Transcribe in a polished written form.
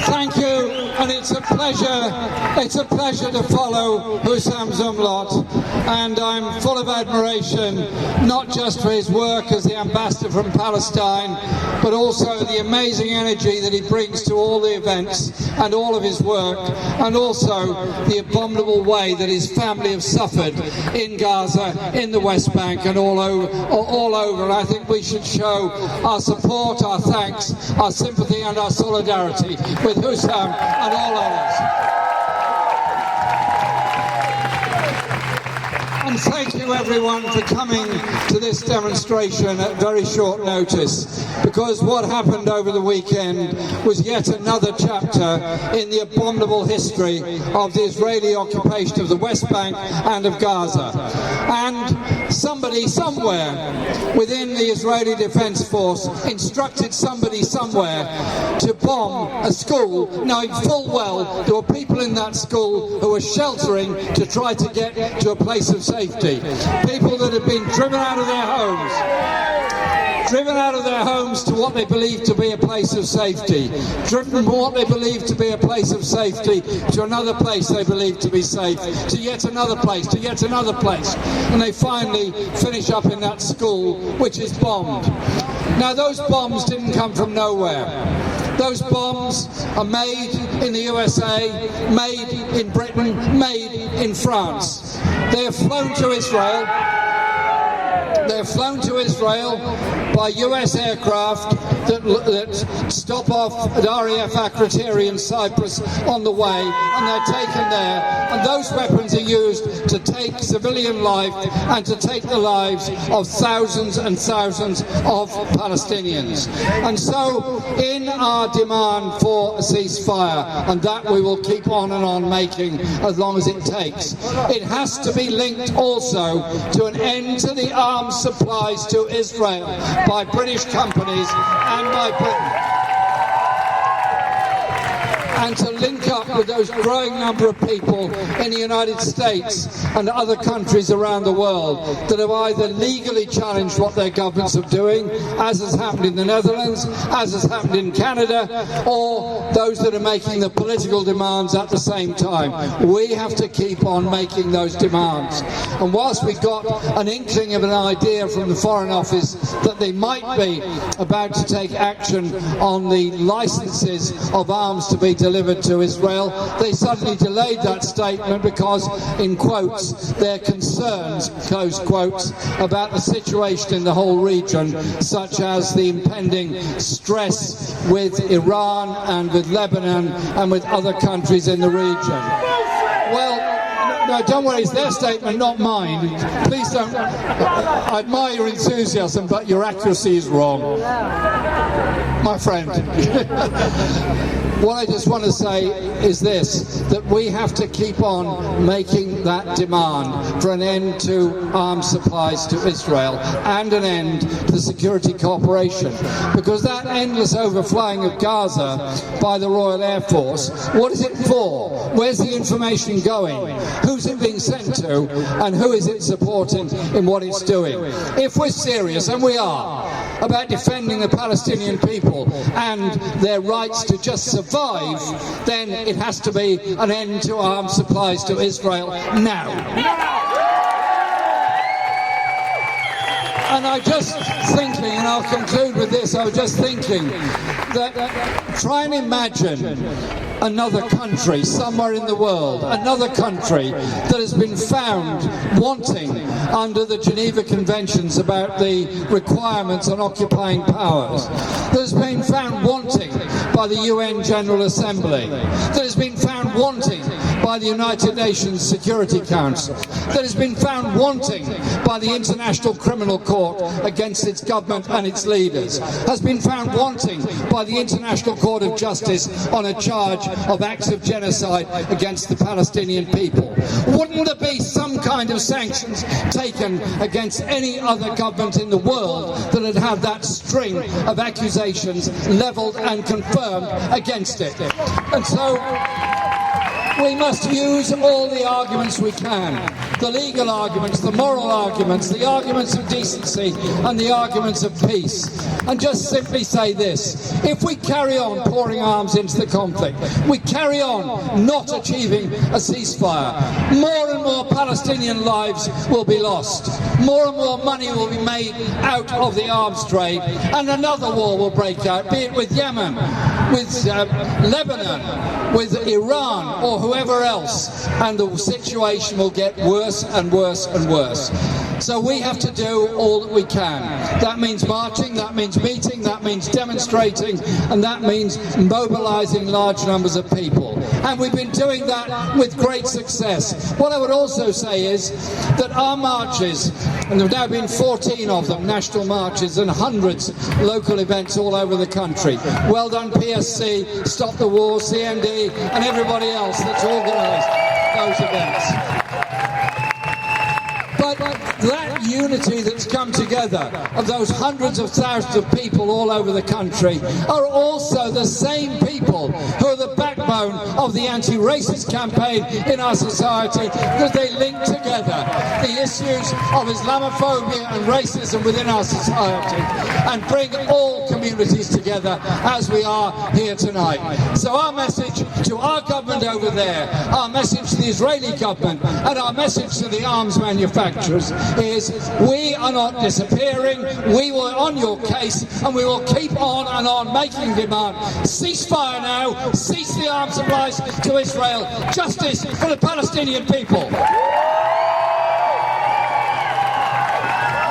Thank you, and it's a pleasure to follow Hussam Zumlot, and I'm full of admiration, not just for his work as the ambassador from Palestine, but also the amazing energy that he brings to all the events and all of his work, and also the abominable way that his family have suffered in Gaza, in the West Bank, and all over. And I think we should show our support, our thanks, our sympathy and our solidarity with Hussam and all others. And thank you everyone for coming to this demonstration at very short notice, because what happened over the weekend was yet another chapter in the abominable history of the Israeli occupation of the West Bank and of Gaza. And somebody somewhere within the Israeli Defense Force instructed somebody somewhere to bomb a school, knowing full well there were people in that school who were sheltering to try to get to a place of safety. People that had been driven out of their homes to what they believed to be a place of safety, driven from what they believed to be a place of safety to another place they believed to be safe, to yet another place, to yet another place, and they finally finish up in that school which is bombed. Now those bombs didn't come from nowhere. Those bombs are made in the USA, made in Britain, made in France. They are flown to Israel. They're flown to Israel by US aircraft that stop off at RAF Akrotiri in Cyprus on the way, and they're taken there. And those weapons are used to take civilian life and to take the lives of thousands and thousands of Palestinians. And so, in our demand for a ceasefire, and that we will keep on and on making as long as it takes, it has to be linked also to an end to the arms supplies to Israel by British companies and by Britain, and to link up with those growing number of people in the United States and other countries around the world that have either legally challenged what their governments are doing, as has happened in the Netherlands, as has happened in Canada, or those that are making the political demands at the same time. We have to keep on making those demands. And whilst we got an inkling of an idea from the Foreign Office that they might be about to take action on the licenses of arms to be delivered to Israel, they suddenly delayed that statement because, in quotes, their concerns, close quotes, about the situation in the whole region, such as the impending stress with Iran and with Lebanon and with other countries in the region. Well, no, don't worry, it's their statement, not mine. Please don't. I admire your enthusiasm, but your accuracy is wrong, my friend. What I just want to say is this, that we have to keep on making that demand for an end to arms supplies to Israel and an end to the security cooperation. Because that endless overflying of Gaza by the Royal Air Force, what is it for? Where's the information going? Who's it being sent to? And who is it supporting in what it's doing? If we're serious, and we are, about defending the Palestinian people and their rights to just survive, then it has to be an end to arms supplies to Israel now. And I'm just thinking, and I'll conclude with this, I was just thinking that try and imagine another country somewhere in the world, another country that has been found wanting under the Geneva Conventions about the requirements on occupying powers, that has been found wanting by the UN General Assembly, that has been found wanting by the United Nations Security Council, that has been found wanting by the International Criminal Court against its government and its leaders, has been found wanting by the International Court of Justice on a charge of acts of genocide against the Palestinian people. Wouldn't there be some kind of sanctions taken against any other government in the world that had had that string of accusations levelled and confirmed against it? And so we must use all the arguments we can the legal arguments, the moral arguments, the arguments of decency and the arguments of peace, and just simply say this: if we carry on pouring arms into the conflict, we carry on not achieving a ceasefire, more and more Palestinian lives will be lost, more and more money will be made out of the arms trade, and another war will break out, be it with Yemen, with Lebanon, with Iran or whoever else, and the situation will get worse and worse and worse. So we have to do all that we can. That means marching, that means meeting, that means demonstrating, and that means mobilising large numbers of people. And we've been doing that with great success. What I would also say is that our marches, and there have now been 14 of them, national marches, and hundreds local events all over the country. Well done PSC, Stop the War, CND, and everybody else that's organised those events. But that unity that's come together of those hundreds of thousands of people all over the country are also the same people who are the backbone of the anti-racist campaign in our society, because they link together the issues of Islamophobia and racism within our society and bring all communities together as we are here tonight. So our message to our government over there, our message to the Israeli government, and our message to the arms manufacturers is: we are not disappearing, we were on your case, and we will keep on making demand. Ceasefire now, cease the arms supplies to Israel, justice for the Palestinian people.